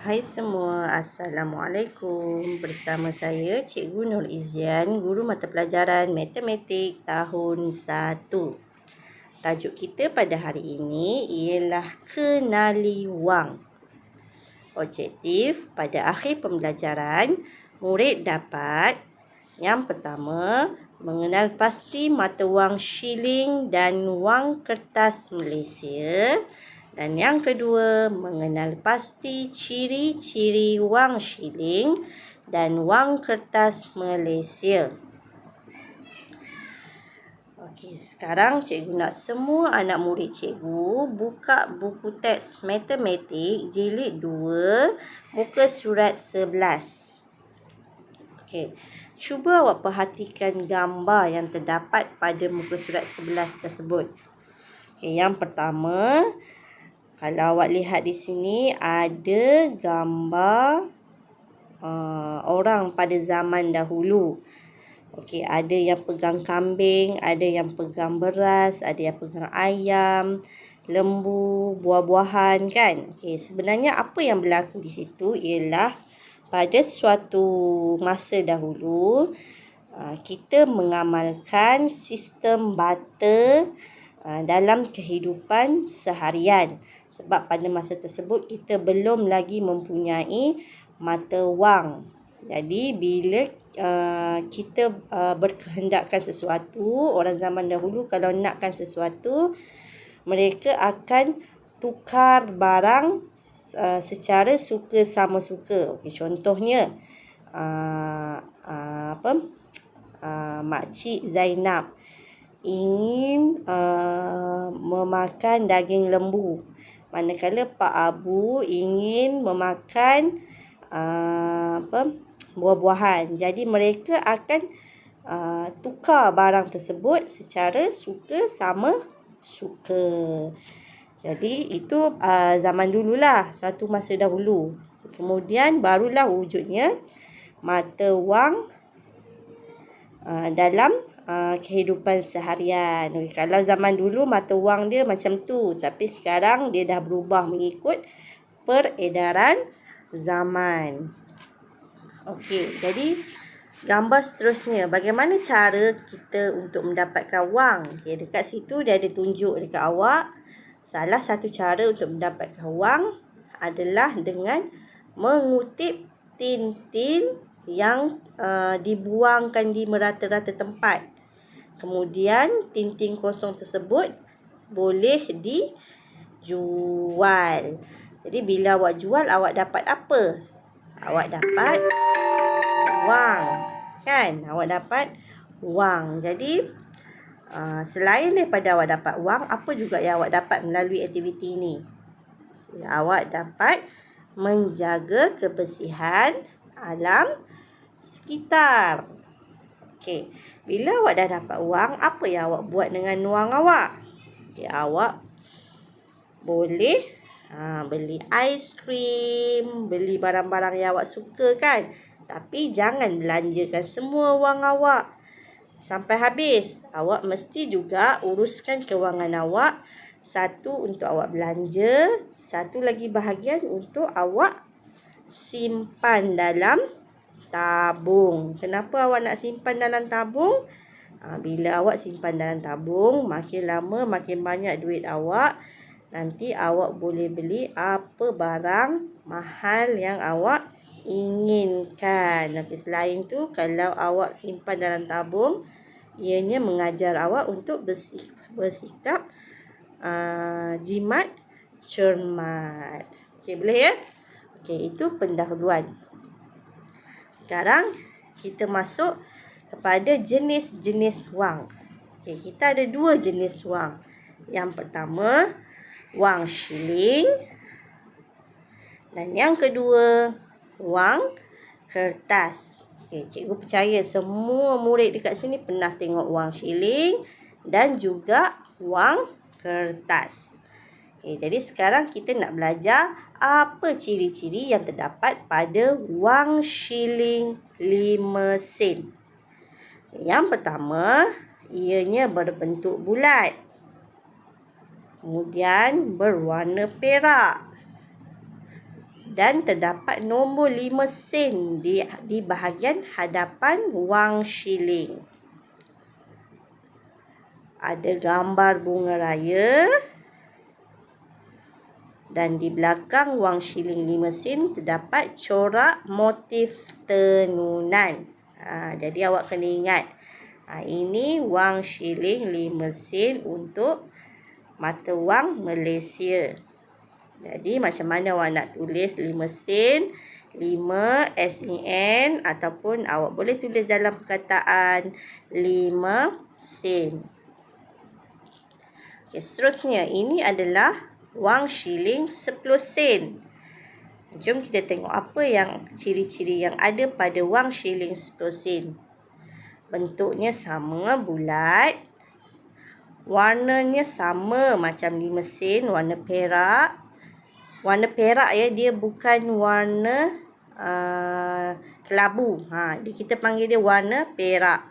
Hai semua, Assalamualaikum. Bersama saya Cikgu Nur Izzian, Guru Mata Pelajaran Matematik tahun 1. Tajuk kita pada hari ini ialah kenali wang. Objektif pada akhir pembelajaran, murid dapat yang pertama, mengenal pasti mata wang shilling dan wang kertas Malaysia. Dan yang kedua, mengenal pasti ciri-ciri wang shilling dan wang kertas Malaysia. Okey, sekarang cikgu nak semua anak murid cikgu buka buku teks matematik jilid 2, muka surat 11. Okey, cuba awak perhatikan gambar yang terdapat pada muka surat 11 tersebut. Okey, yang pertama, kalau awak lihat di sini ada gambar orang pada zaman dahulu. Okey, ada yang pegang kambing, ada yang pegang beras, ada yang pegang ayam, lembu, buah-buahan kan. Okey, sebenarnya apa yang berlaku di situ ialah pada suatu masa dahulu kita mengamalkan sistem barter dalam kehidupan seharian. Sebab pada masa tersebut kita belum lagi mempunyai mata wang. Jadi bila kita berkehendakkan sesuatu, orang zaman dahulu kalau nakkan sesuatu, mereka akan tukar barang secara suka sama suka. Okey, contohnya Makcik Zainab ingin memakan daging lembu, manakala Pak Abu ingin memakan buah-buahan. Jadi mereka akan tukar barang tersebut secara suka sama suka. Jadi itu zaman dululah, suatu masa dahulu. Kemudian barulah wujudnya mata wang dalam kehidupan seharian. Kalau zaman dulu mata wang dia macam tu, tapi sekarang dia dah berubah mengikut peredaran zaman. Okey, jadi gambar seterusnya, bagaimana cara kita untuk mendapatkan wang? Okay, dekat situ dia ada tunjuk dekat awak. Salah satu cara untuk mendapatkan wang adalah dengan mengutip tin-tin yang dibuangkan di merata-rata tempat. Kemudian tin-tin kosong tersebut boleh dijual. Jadi bila awak jual, awak dapat apa? Awak dapat wang, kan? Awak dapat wang. Jadi selain daripada awak dapat wang, apa juga yang awak dapat melalui aktiviti ini? Awak dapat menjaga kebersihan alam sekitar. Okey, bila awak dah dapat wang, apa yang awak buat dengan wang awak? Okay, awak boleh beli aiskrim, beli barang-barang yang awak suka kan. Tapi jangan belanjakan semua wang awak sampai habis. Awak mesti juga uruskan kewangan awak. Satu untuk awak belanja, satu lagi bahagian untuk awak simpan dalam tabung. Kenapa awak nak simpan dalam tabung? Bila awak simpan dalam tabung, makin lama makin banyak duit awak. Nanti awak boleh beli apa barang mahal yang awak inginkan. Nanti selain tu, kalau awak simpan dalam tabung, ianya mengajar awak untuk bersikap jimat cermat. Okey, boleh ya? Okey, itu pendahuluan. Sekarang kita masuk kepada jenis-jenis wang. Okey, kita ada 2 jenis wang. Yang pertama, wang shilling. Dan yang kedua, wang kertas. Okey, cikgu percaya semua murid dekat sini pernah tengok wang shilling dan juga wang kertas. Okey, jadi sekarang kita nak belajar apa ciri-ciri yang terdapat pada wang shilling 5 sen. Yang pertama, ianya berbentuk bulat. Kemudian berwarna perak. Dan terdapat nombor 5 sen di bahagian hadapan wang shilling. Ada gambar bunga raya. Dan di belakang wang shilling 5 sen terdapat corak motif tenunan. Jadi awak kena ingat. Ini wang shilling 5 sen untuk mata wang Malaysia. Jadi macam mana awak nak tulis 5 sen, 5 SEN ataupun awak boleh tulis dalam perkataan 5 sen. Okey, seterusnya ini adalah wang shilling 10 sen. Jom kita tengok apa yang ciri-ciri yang ada pada wang shilling 10 sen. Bentuknya sama, bulat. Warnanya sama macam 5 sen, warna perak. Warna perak ya, dia bukan warna kelabu. Kita panggil dia warna perak.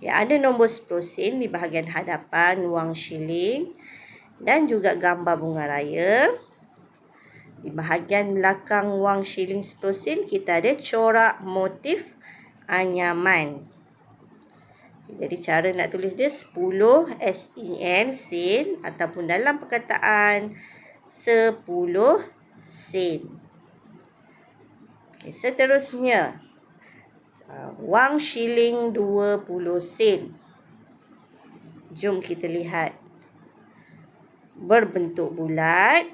Ya, ada nombor 10 sen di bahagian hadapan wang shilling. Dan juga gambar bunga raya. Di bahagian belakang wang shilling 10 sen kita ada corak motif anyaman. Jadi cara nak tulis dia 10 SEN sen ataupun dalam perkataan 10 sen. Okay, seterusnya wang shilling 20 sen. Jom kita lihat. Berbentuk bulat,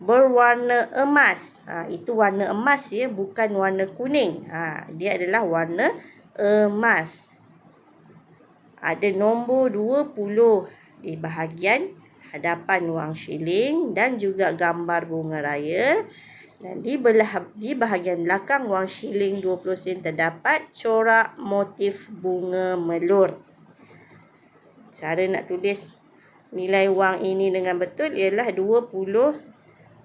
berwarna emas. Itu warna emas ya, bukan warna kuning. Dia adalah warna emas. Ada nombor 20 di bahagian hadapan wang shilling dan juga gambar bunga raya. Dan di bahagian belakang wang shilling 20 sen terdapat corak motif bunga melur. Cara nak tulis nilai wang ini dengan betul ialah 20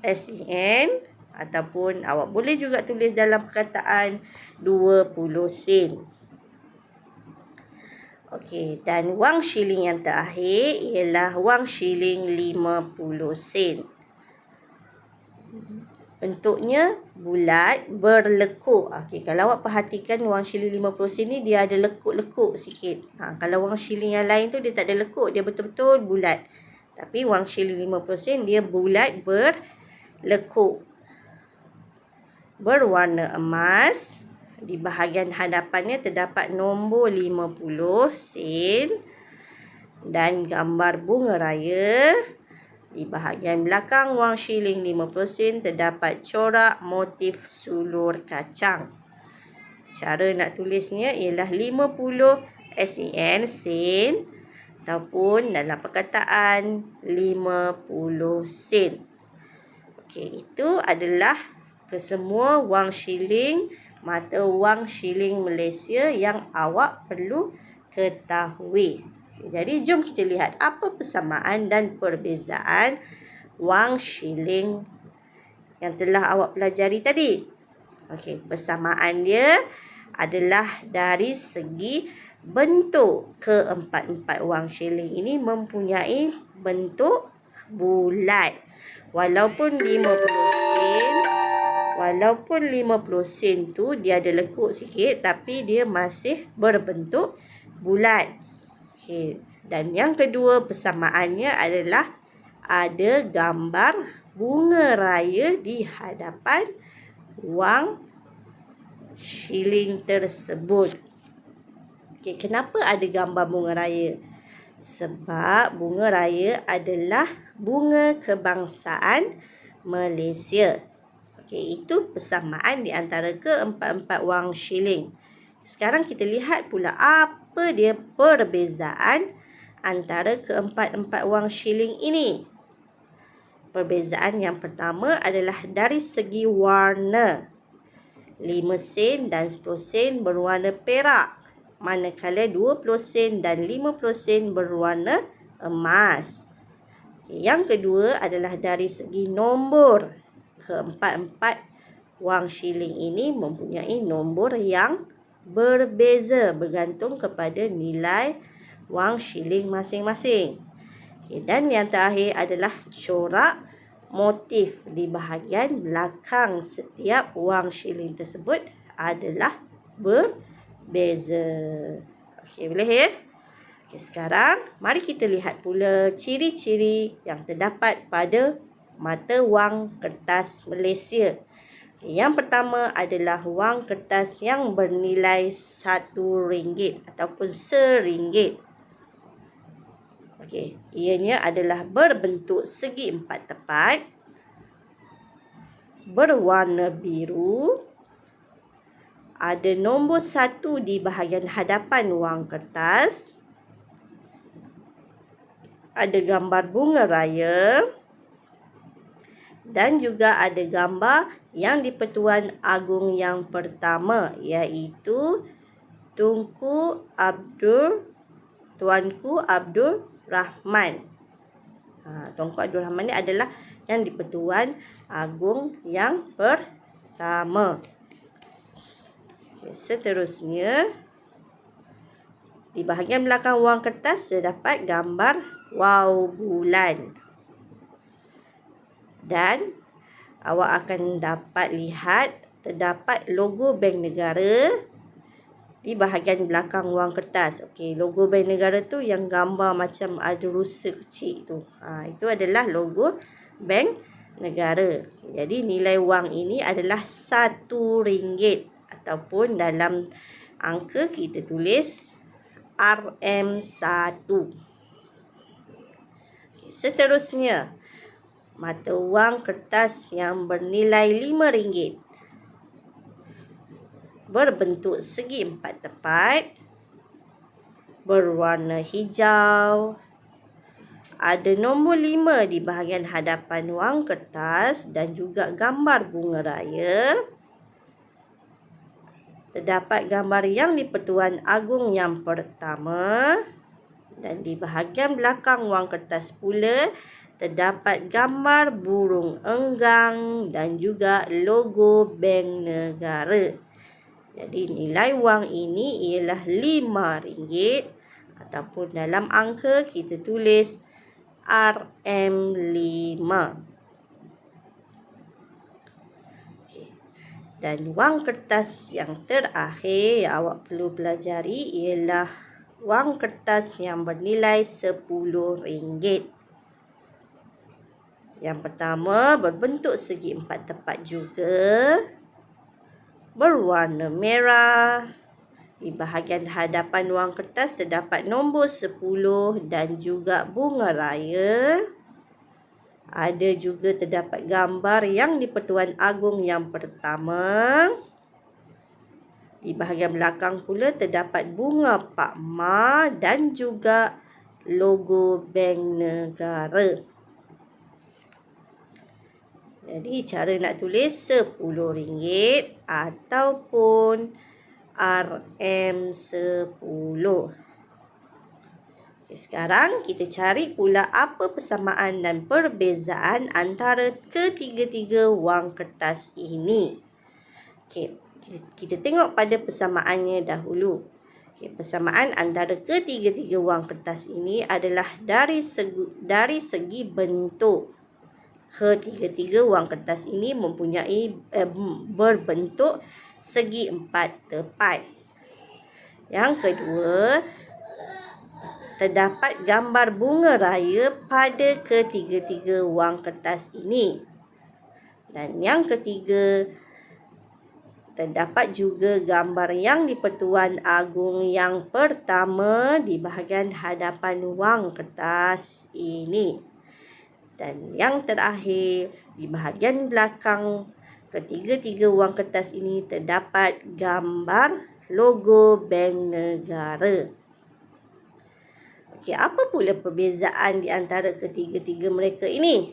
SEN ataupun awak boleh juga tulis dalam perkataan 20 sen. Okey, dan wang shilling yang terakhir ialah wang shilling 50 sen. Bentuknya bulat, berlekuk. Okey, kalau awak perhatikan wang shilling 50 sen ni dia ada lekuk-lekuk sikit. Kalau wang shilling yang lain tu dia tak ada lekuk, dia betul-betul bulat. Tapi wang shilling 50 sen dia bulat, berlekuk. Berwarna emas. Di bahagian hadapannya terdapat nombor 50 sen dan gambar bunga raya. Di bahagian belakang wang shilling 50 sen terdapat corak motif sulur kacang. Cara nak tulisnya ialah 50 SEN sen ataupun dalam perkataan 50 sen. Okey, itu adalah kesemua wang shilling, mata wang shilling Malaysia yang awak perlu ketahui. Jadi jom kita lihat apa persamaan dan perbezaan wang shilling yang telah awak pelajari tadi. Okey, persamaan dia adalah dari segi bentuk. Keempat-empat wang shilling ini mempunyai bentuk bulat. Walaupun 50 sen tu dia ada lekuk sikit tapi dia masih berbentuk bulat. Okey, dan yang kedua persamaannya adalah ada gambar bunga raya di hadapan wang shilling tersebut. Okey, kenapa ada gambar bunga raya? Sebab bunga raya adalah bunga kebangsaan Malaysia. Okey, itu persamaan di antara keempat-empat wang shilling. Sekarang kita lihat pula apa dia perbezaan antara keempat-empat wang shilling ini. Perbezaan yang pertama adalah dari segi warna. 5 sen dan 10 sen berwarna perak, manakala 20 sen dan 50 sen berwarna emas. Yang kedua adalah dari segi nombor. Keempat-empat wang shilling ini mempunyai nombor yang berbeza bergantung kepada nilai wang shilling masing-masing. Dan yang terakhir adalah corak motif di bahagian belakang setiap wang shilling tersebut adalah berbeza. Okey, boleh ya? Okey, sekarang mari kita lihat pula ciri-ciri yang terdapat pada mata wang kertas Malaysia. Yang pertama adalah wang kertas yang bernilai RM1 ataupun RM1. Okey, ianya adalah berbentuk segi empat tepat, berwarna biru, ada nombor 1 di bahagian hadapan wang kertas, ada gambar bunga raya, dan juga ada gambar yang di-Pertuan Agong yang pertama, iaitu Tuanku Abdul Rahman. Tuanku Abdul Rahman ni adalah yang di-Pertuan Agong yang pertama. Okay, seterusnya, di bahagian belakang wang kertas terdapat gambar wow bulan. Dan awak akan dapat lihat terdapat logo Bank Negara di bahagian belakang wang kertas. Okey, logo Bank Negara tu yang gambar macam ada rusa kecil tu. Itu adalah logo Bank Negara. Jadi nilai wang ini adalah RM1 ataupun dalam angka kita tulis RM1. Okay, seterusnya, mata wang kertas yang bernilai RM5, berbentuk segi empat tepat, berwarna hijau, ada nombor 5 di bahagian hadapan wang kertas dan juga gambar bunga raya. Terdapat gambar yang di-Pertuan Agong yang pertama, dan di bahagian belakang wang kertas pula terdapat gambar burung enggang dan juga logo Bank Negara. Jadi nilai wang ini ialah RM5 ataupun dalam angka kita tulis RM5. Okay. Dan wang kertas yang terakhir yang awak perlu pelajari ialah wang kertas yang bernilai RM10. Yang pertama berbentuk segi empat tepat juga, berwarna merah. Di bahagian hadapan wang kertas terdapat nombor 10 dan juga bunga raya. Ada juga terdapat gambar yang di-Pertuan Agong yang pertama. Di bahagian belakang pula terdapat bunga Pak Ma dan juga logo Bank Negara. Jadi cara nak tulis RM10 ataupun RM10. Sekarang kita cari pula apa persamaan dan perbezaan antara ketiga-tiga wang kertas ini. Okey, kita tengok pada persamaannya dahulu. Okey, persamaan antara ketiga-tiga wang kertas ini adalah dari segi bentuk. Ketiga-tiga wang kertas ini mempunyai berbentuk segi empat tepat. Yang kedua, terdapat gambar bunga raya pada ketiga-tiga wang kertas ini. Dan yang ketiga, terdapat juga gambar yang di-Pertuan Agong yang pertama di bahagian hadapan wang kertas ini. Dan yang terakhir, di bahagian belakang ketiga-tiga wang kertas ini terdapat gambar logo Bank Negara. Okey, apa pula perbezaan di antara ketiga-tiga mereka ini?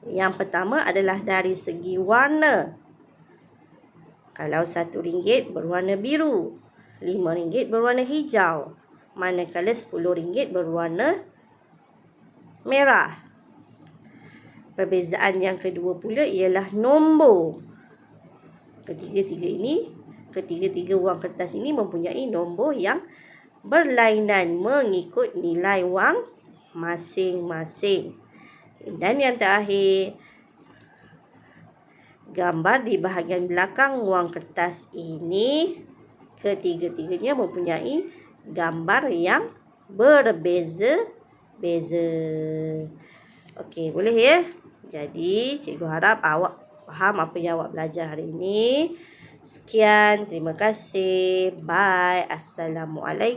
Yang pertama adalah dari segi warna. Kalau RM1 berwarna biru, RM5 berwarna hijau, manakala RM10 berwarna merah. Perbezaan yang kedua pula ialah nombor. Ketiga-tiga wang kertas ini mempunyai nombor yang berlainan mengikut nilai wang masing-masing. Dan yang terakhir, gambar di bahagian belakang wang kertas ini ketiga-tiganya mempunyai gambar yang berbeza-beza. Okey, boleh ya? Jadi, cikgu harap awak faham apa yang awak belajar hari ini. Sekian, terima kasih. Bye. Assalamualaikum.